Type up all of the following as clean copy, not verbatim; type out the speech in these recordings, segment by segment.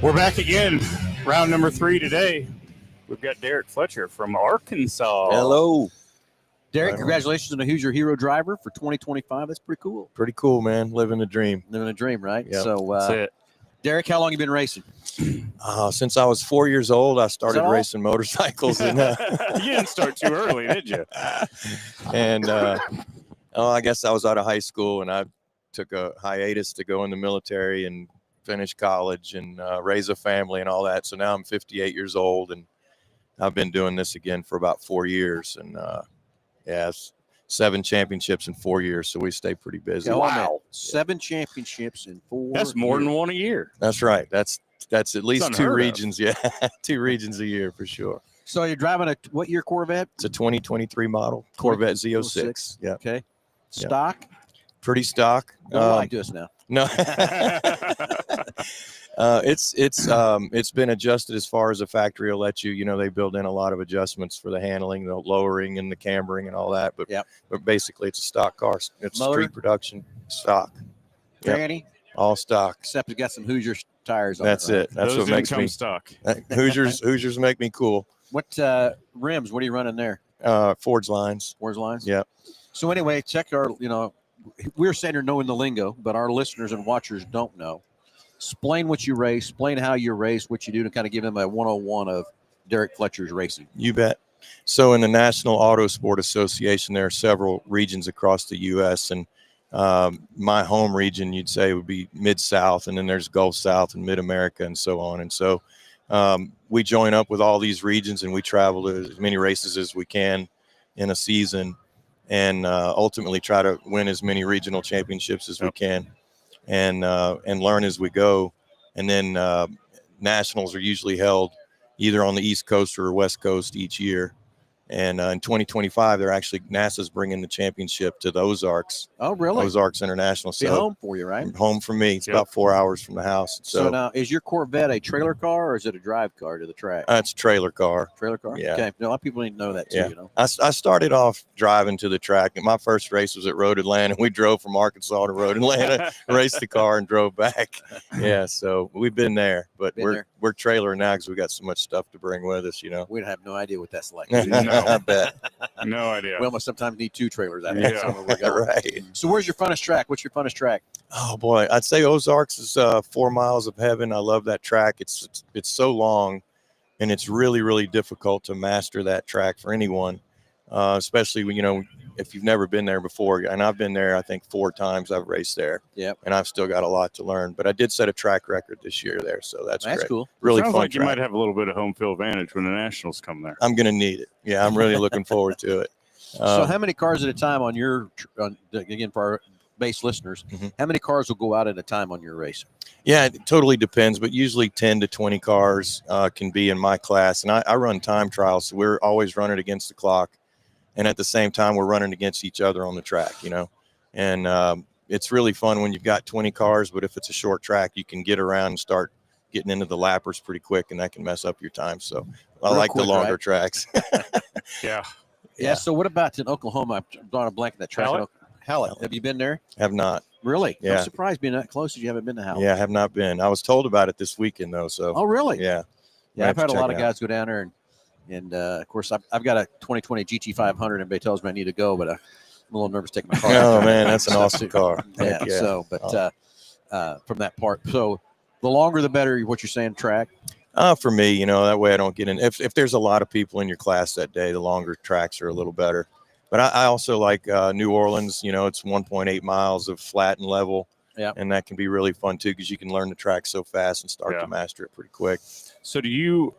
We're back again. Round number 3 today. We've got Derek Fletcher from Arkansas. Hello. Derek, congratulations on the Hoosier Hero driver for 2025. That's pretty cool. Pretty cool, man. Living the dream. Living a dream, right? Yep. So, That's it. Derek, how long you been racing? Since I was 4 years old, I started all? racing motorcycles. And, You didn't start too early, did you? and I guess I was out of high school, and I took a hiatus to go in the military and finish college and raise a family and all that. So now I'm 58 years old, and I've been doing this again for about 4 years. And, it's 7 championships in 4 years, so we stay pretty busy. Oh, Wow. man. 7 championships in 4 That's more years. than one a year. That's right. That's at least 2 unheard of. regions. Yeah, 2 regions a year for sure. So you're driving a what year Corvette? It's a 2023 2023 Corvette Z06. Yeah, Okay. Stock? pretty stock. Don't lie to us now. No, it's been adjusted as far as the factory will let you. You know, they build in a lot of adjustments for the handling, the lowering, and the cambering and all that. But but basically, it's a stock car. It's Motor? street production stock. Yep. Granny? All stock. Except it's got some Hoosier tires on That's it. Right? it. That's Those what didn't makes come me stuck. Hoosiers make me cool. What rims? What are you running there? Ford's lines. Where's lines? Yep. So anyway, check our, we're saying you're knowing the lingo, but our listeners and watchers don't know. Explain what you race, explain how you race, what you do, to kind of give them a 101 of Derek Fletcher's racing. You bet. So in the National Auto Sport Association, there are several regions across the U.S. and my home region, you'd say, would be Mid-South, and then there's Gulf South and Mid-America and so on. And so we join up with all these regions, and we travel to as many races as we can in a season, and ultimately try to win as many regional championships as we can, and learn as we go. And then nationals are usually held either on the East Coast or West Coast each year. And in 2025, they're actually, NASA's bringing the championship to the Ozarks. Oh, really? Ozarks International. Be home for you, right? Home for me. It's about 4 hours from the house. So now, is your Corvette a trailer car or is it a drive car to the track? It's a trailer car. Trailer car? Yeah. Okay. A lot of people need to know that too, I started off driving to the track. And my first race was at Road Atlanta. We drove from Arkansas to Road Atlanta, raced the car, and drove back. Yeah, so we've been there. But we're trailer now because we got so much stuff to bring with us, We have no idea what that's like. I bet. No idea. We almost sometimes need 2 trailers out Yeah. Right. So where's your funnest track? What's your funnest track? Oh boy, I'd say Ozarks is 4 miles of heaven. I love that track. It's so long, and it's really, really difficult to master that track for anyone, especially when if you've never been there before. And I've been there, I think 4 times I've raced there. Yep. And I've still got a lot to learn. But I did set a track record this year there, so that's great. Cool. Really Sounds fun like track. you might have a little bit of home field advantage when the Nationals come there. I'm gonna need it. Yeah, I'm really looking forward to it. So how many cars at a time on your, again, for our base listeners, how many cars will go out at a time on your race? Yeah, it totally depends, but usually 10 to 20 cars can be in my class. And I run time trials, so we're always running against the clock. And at the same time, we're running against each other on the track, And it's really fun when you've got 20 cars, but if it's a short track, you can get around and start getting into the lappers pretty quick, and that can mess up your time. So I like the longer tracks. Yeah. So what about in Oklahoma? I'm drawing a blank on that track. Hallett. Have you been there? Have not. Really? Yeah. I'm surprised being that close as you haven't been to Hallett. Yeah, I have not been. I was told about it this weekend, though. So. Oh, really? Yeah. Yeah, I've had a lot of guys go down there, and of course, I've got a 2020 GT500, and everybody tells me I need to go, but I'm a little nervous taking my car. Oh, man, that's an awesome car. Yeah. So, but from that part, so the longer the better. What you're saying, track. For me, that way I don't get in. If there's a lot of people in your class that day, the longer tracks are a little better. But I also like New Orleans. It's 1.8 miles of flat and level. Yeah. And that can be really fun too, because you can learn the track so fast and start to master it pretty quick. So do you,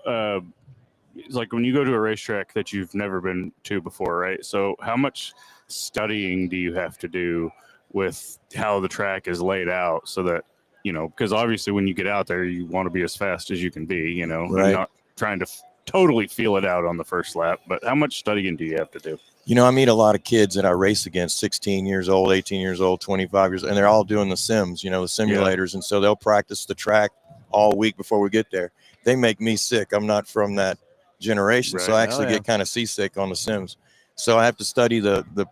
like when you go to a racetrack that you've never been to before, right? So how much studying do you have to do with how the track is laid out so that, because obviously when you get out there, you want to be as fast as you can be, right. Not trying to totally feel it out on the first lap. But how much studying do you have to do? I meet a lot of kids that I race against, 16 years old, 18 years old, 25 years, and they're all doing the sims, the simulators. Yeah. And so they'll practice the track all week before we get there. They make me sick. I'm not from that generation. Right. So I actually get kind of seasick on the sims. So I have to study the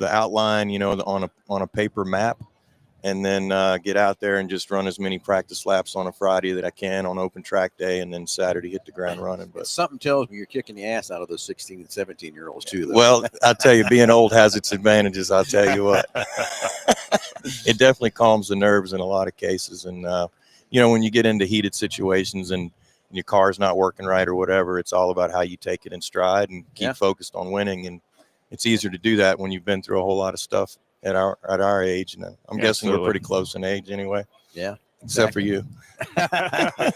outline, on a paper map. and then get out there and just run as many practice laps on a Friday that I can on open track day, and then Saturday hit the ground running. But something tells me you're kicking the ass out of those 16 and 17-year-olds too, though. Well, I tell you, being old has its advantages. I'll tell you what, it definitely calms the nerves in a lot of cases. And when you get into heated situations and your car's not working right or whatever, it's all about how you take it in stride and keep focused on winning. And it's easier to do that when you've been through a whole lot of stuff at our age. And I'm guessing we're pretty close in age anyway. Yeah. Except for you. I'm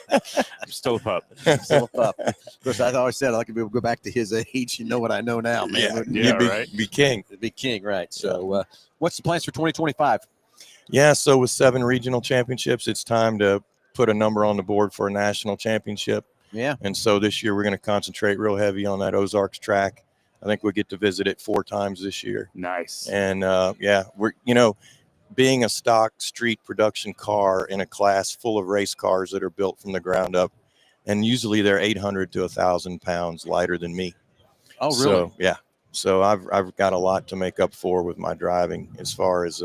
still a pup. Still a pup. Of course, I always said I like to be able to go back to his age. You know what I know now, man. Yeah, be king. Be king, right. So what's the plans for 2025? Yeah, so with 7 regional championships, it's time to put a number on the board for a national championship. Yeah. And so this year we're going to concentrate real heavy on that Ozarks track. I think we get to visit it 4 times this year. Nice. And we're, being a stock street production car in a class full of race cars that are built from the ground up, and usually they're 800 to 1,000 pounds lighter than me. Oh, really? So, yeah. So I've got a lot to make up for with my driving as far as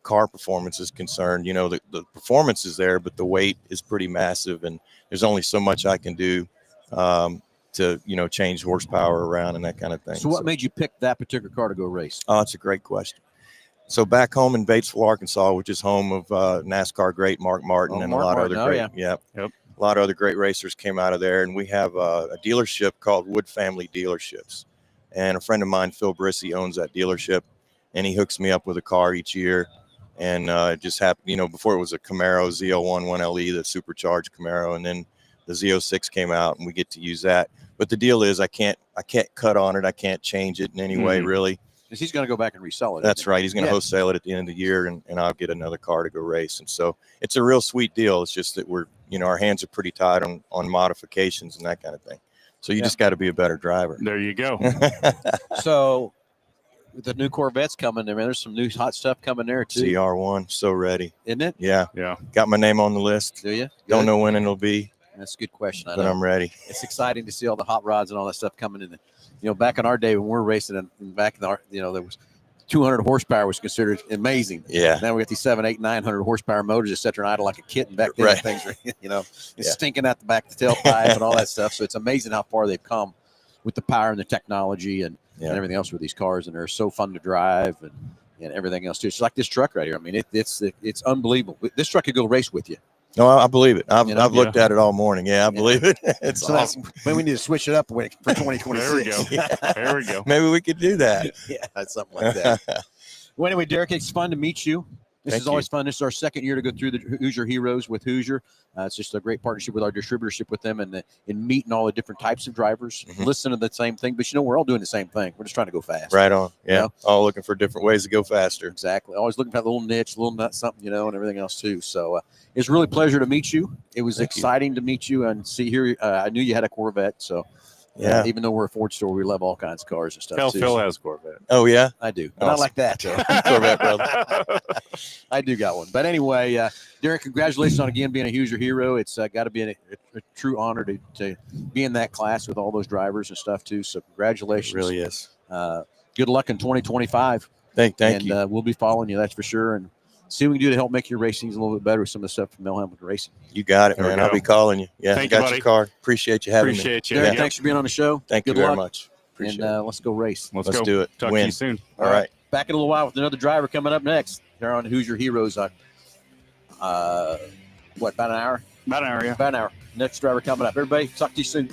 car performance is concerned. The performance is there, but the weight is pretty massive, and there's only so much I can do to change horsepower around and that kind of thing. So what made you pick that particular car to go race? Oh, that's a great question. So back home in Batesville, Arkansas, which is home of NASCAR great Mark Martin and Mark a lot Martin. of other great, Yep. a lot of other great racers came out of there. And we have a dealership called Wood Family Dealerships, and a friend of mine, Phil Brissy, owns that dealership, and he hooks me up with a car each year. And it just happened, before it was a Camaro Z01 1LE, the supercharged Camaro, and then the Z06 came out, and we get to use that. But the deal is I can't cut on it. I can't change it in any way, really. He's going to go back and resell it. That's right. He's going to wholesale it at the end of the year, and I'll get another car to go race. And so it's a real sweet deal. It's just that we're, our hands are pretty tight on modifications and that kind of thing. So you just got to be a better driver. There you go. So with the new Corvettes coming, there's some new hot stuff coming there too. CR1, so ready. Isn't it? Yeah. Yeah. Got my name on the list. Do you? Don't know when it'll be. That's a good question. I but know. I'm ready. It's exciting to see all the hot rods and all that stuff coming in. Back in our day when we were racing, and back in our, there was 200 horsepower was considered amazing. Yeah. Now we got these 700, 800, 900 horsepower motors that set there and idle like a kitten back then. Right. Things are, it's stinking out the back of the tailpipe and all that stuff. So it's amazing how far they've come with the power and the technology and everything else with these cars, and they're so fun to drive and everything else too. It's like this truck right here. I mean, it's unbelievable. This truck could go race with you. No, I believe it. I've looked at it all morning. Yeah, I believe it. It's so awesome. Maybe we need to switch it up for 2026. There we go. There we go. Maybe we could do that. Yeah, something like that. Well, anyway, Derek, it's fun to meet you. This is always fun. This is our second year to go through the Hoosier Heroes with Hoosier. It's just a great partnership with our distributorship with them, and meeting all the different types of drivers, listen to the same thing. But we're all doing the same thing. We're just trying to go fast. Right on. Yeah. All looking for different ways to go faster. Exactly. Always looking for that little niche, little nut something, and everything else too. So it's really a pleasure to meet you. It was exciting to meet you and see here. I knew you had a Corvette, so. Yeah, even though we're a Ford store, we love all kinds of cars and stuff. Phil has a Corvette. Oh yeah, I do. But not like that. Corvette, brother. I do got one. But anyway, Derek, congratulations on again being a Hoosier Hero. It's got to be a true honor to be in that class with all those drivers and stuff too. So congratulations. It really is. Good luck in 2025. Thank you. And we'll be following you, that's for sure. And see what we can do to help make your racings a little bit better with some of the stuff from Mel Hamilton Racing. You got it, man. I'll be calling you. Yeah, Thank I got you, your car. Appreciate you having me. Appreciate you. Derek, thanks for being on the show. Thank you very much. Appreciate it. Let's go race. Let's go. Do it. Talk to you soon. All right. Back in a little while with another driver coming up next. They're on Hoosier Heroes on, about an hour? About an hour, yeah. About an hour. Next driver coming up. Everybody, talk to you soon.